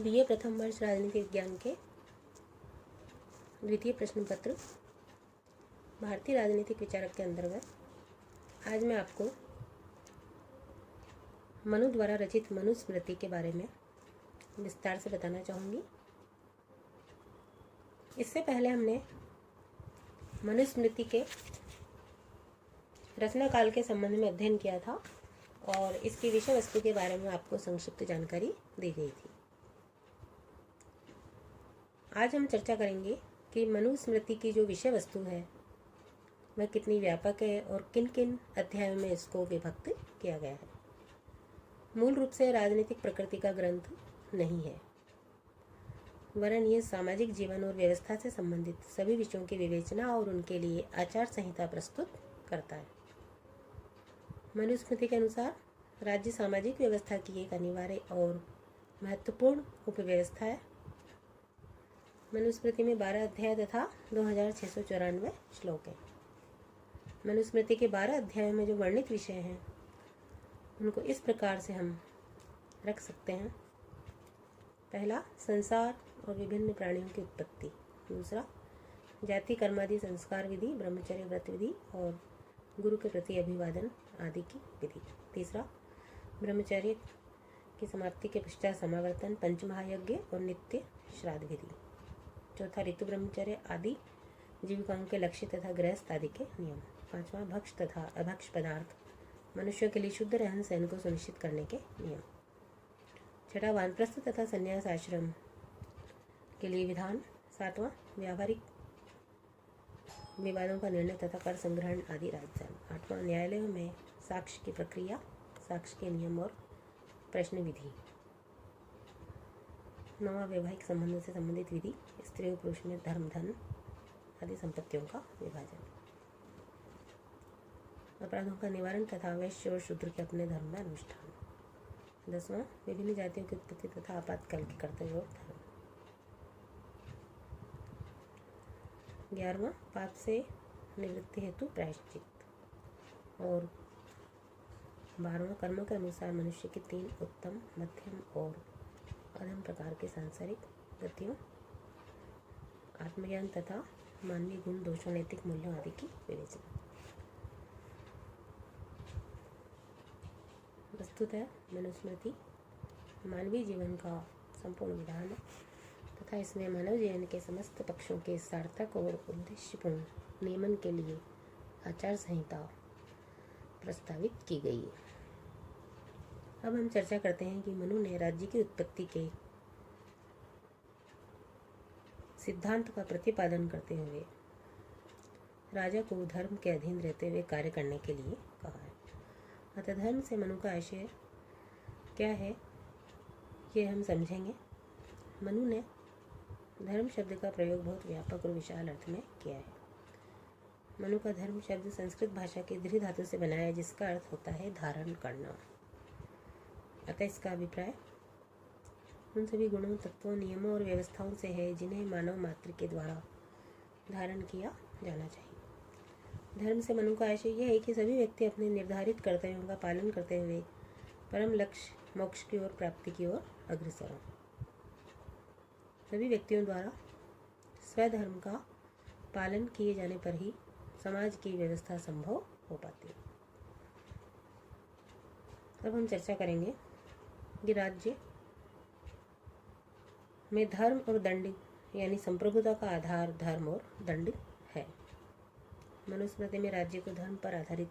BA प्रथम वर्ष राजनीति विज्ञान के द्वितीय प्रश्न पत्र भारतीय राजनीतिक विचारक के अंतर्गत आज मैं आपको मनु द्वारा रचित मनुस्मृति के बारे में विस्तार से बताना चाहूँगी। इससे पहले हमने मनुस्मृति के रचना काल के संबंध में अध्ययन किया था और इसकी विषय वस्तु के बारे में आपको संक्षिप्त जानकारी दी गई थी। आज हम चर्चा करेंगे कि मनुस्मृति की जो विषय वस्तु है वह कितनी व्यापक है और किन किन अध्यायों में इसको विभक्त किया गया है। मूल रूप से राजनीतिक प्रकृति का ग्रंथ नहीं है, वरन ये सामाजिक जीवन और व्यवस्था से संबंधित सभी विषयों की विवेचना और उनके लिए आचार संहिता प्रस्तुत करता है। मनुस्मृति के अनुसार राज्य सामाजिक व्यवस्था की एक अनिवार्य और महत्वपूर्ण उपव्यवस्था है। मनुस्मृति में 12 अध्याय तथा 2694 श्लोक हैं। मनुस्मृति के 12 अध्यायों में जो वर्णित विषय हैं उनको इस प्रकार से हम रख सकते हैं। पहला, संसार और विभिन्न प्राणियों की उत्पत्ति। दूसरा, जाति कर्मादि संस्कार विधि, ब्रह्मचर्य व्रत विधि और गुरु के प्रति अभिवादन आदि की विधि। तीसरा, ब्रह्मचर्य की समाप्ति के पश्चात समावर्तन, पंचमहायज्ञ और नित्य श्राद्ध विधि। चौथा, ऋतु ब्रह्मचर्य आदि जीविकाओं के लक्ष्य तथा गृहस्थ आदि के नियम। पांचवा, भक्ष तथा अभक्ष पदार्थ मनुष्यों के लिए शुद्ध रहन सहन को सुनिश्चित करने के नियम। छठा, वानप्रस्थ तथा संन्यास आश्रम के लिए विधान। सातवां, व्यावहारिक विवादों का निर्णय तथा कर संग्रहण आदि राजधर्म। आठवां, न्यायालयों में साक्ष्य की प्रक्रिया, साक्ष्य के नियम और प्रश्न विधि। नौवां, वैवाहिक संबंधों से संबंधित विधि, स्त्री और पुरुष में धर्म, धन आदि संपत्तियों का विभाजन। अपराधों का निवारण तथा वैश्य और शूद्र के अपने धर्म में अनुष्ठान। 10वां, विभिन्न जातियों की उत्पत्ति तथा आपातकाल के कर्तव्य और धर्म। 11वां, पाप से निवृत्ति हेतु प्रायश्चित। और 12वां, कर्मों के अनुसार मनुष्य की 3 उत्तम, मध्यम और अधम प्रकार के सांसारिक गतियों, आत्मज्ञान तथा मानवीय गुण, दोषों, नैतिक मूल्यों आदि की विवेचना। वस्तुतः मनुस्मृति मानवीय जीवन का संपूर्ण विधान है तथा इसमें मानव जीवन के समस्त पक्षों के सार्थक और उद्देश्यपूर्ण नियमन के लिए आचार संहिता प्रस्तावित की गई है। अब हम चर्चा करते हैं कि मनु ने राज्य की उत्पत्ति के सिद्धांत का प्रतिपादन करते हुए राजा को धर्म के अधीन रहते हुए कार्य करने के लिए कहा है। अतः धर्म से मनु का आशय क्या है ये हम समझेंगे। मनु ने धर्म शब्द का प्रयोग बहुत व्यापक और विशाल अर्थ में किया है। मनु का धर्म शब्द संस्कृत भाषा के दृढ़ धातु से बनाया है जिसका अर्थ होता है धारण करना। अतः इसका अभिप्राय उन सभी गुणों, तत्वों, नियमों और व्यवस्थाओं से है जिन्हें मानव मात्र के द्वारा धारण किया जाना चाहिए। धर्म से मनु का आशय यह है कि सभी व्यक्ति अपने निर्धारित कर्तव्यों का पालन करते हुए परम लक्ष्य मोक्ष की ओर प्राप्ति की ओर अग्रसर हों। सभी व्यक्तियों द्वारा स्वधर्म का पालन किए जाने पर ही समाज की व्यवस्था संभव हो पाती है। अब हम चर्चा करेंगे कि राज्य में धर्म और दंड यानी संप्रभुता का आधार धर्म और दंड है। मनुस्मृति में राज्य को धर्म पर आधारित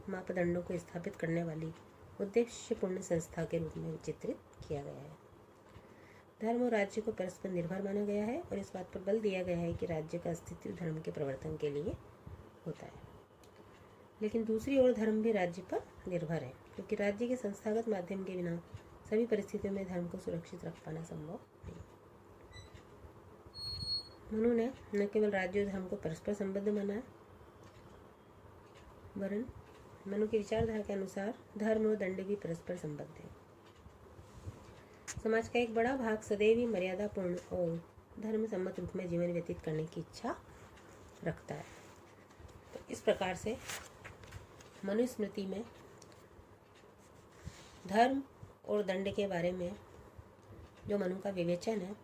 मापदंडों को स्थापित करने वाली उद्देश्यपूर्ण संस्था के रूप में चित्रित किया गया है। धर्म और राज्य को परस्पर निर्भर माना गया है और इस बात पर बल दिया गया है कि राज्य का अस्तित्व धर्म के प्रवर्तन के लिए होता है। लेकिन दूसरी ओर धर्म भी राज्य पर निर्भर है क्योंकि राज्य के संस्थागत माध्यम के बिना सभी परिस्थितियों में धर्म को सुरक्षित रख पाना संभव नहीं। मनु ने न केवल राज्य और धर्म को परस्पर संबद्ध माना है, वरन मनु की विचारधारा के अनुसार धर्म और दंड भी परस्पर संबद्ध है। समाज का एक बड़ा भाग सदैव ही मर्यादापूर्ण और धर्म सम्मत रूप में जीवन व्यतीत करने की इच्छा रखता है। तो इस प्रकार से मनुस्मृति में धर्म और दंड के बारे में जो मनु का विवेचन है,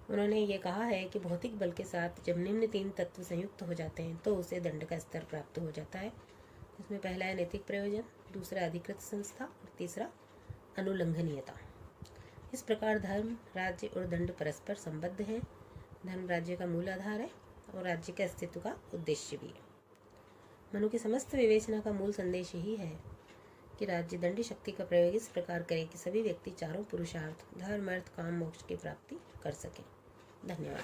उन्होंने ये कहा है कि भौतिक बल के साथ जब निम्न 3 तत्व संयुक्त हो जाते हैं तो उसे दंड का स्तर प्राप्त हो जाता है, जिसमें पहला है नैतिक प्रयोजन, दूसरा अधिकृत संस्था और तीसरा अनुलंघनीयता। इस प्रकार धर्म, राज्य और दंड परस्पर संबद्ध हैं। धर्म राज्य का मूल आधार है और राज्य के अस्तित्व का उद्देश्य भी है। मनु की समस्त विवेचना का मूल संदेश यही है कि राज्य दंडी शक्ति का प्रयोग इस प्रकार करे कि सभी व्यक्ति चारों पुरुषार्थ धर्म, अर्थ, काम, मोक्ष की प्राप्ति कर सकें। धन्यवाद।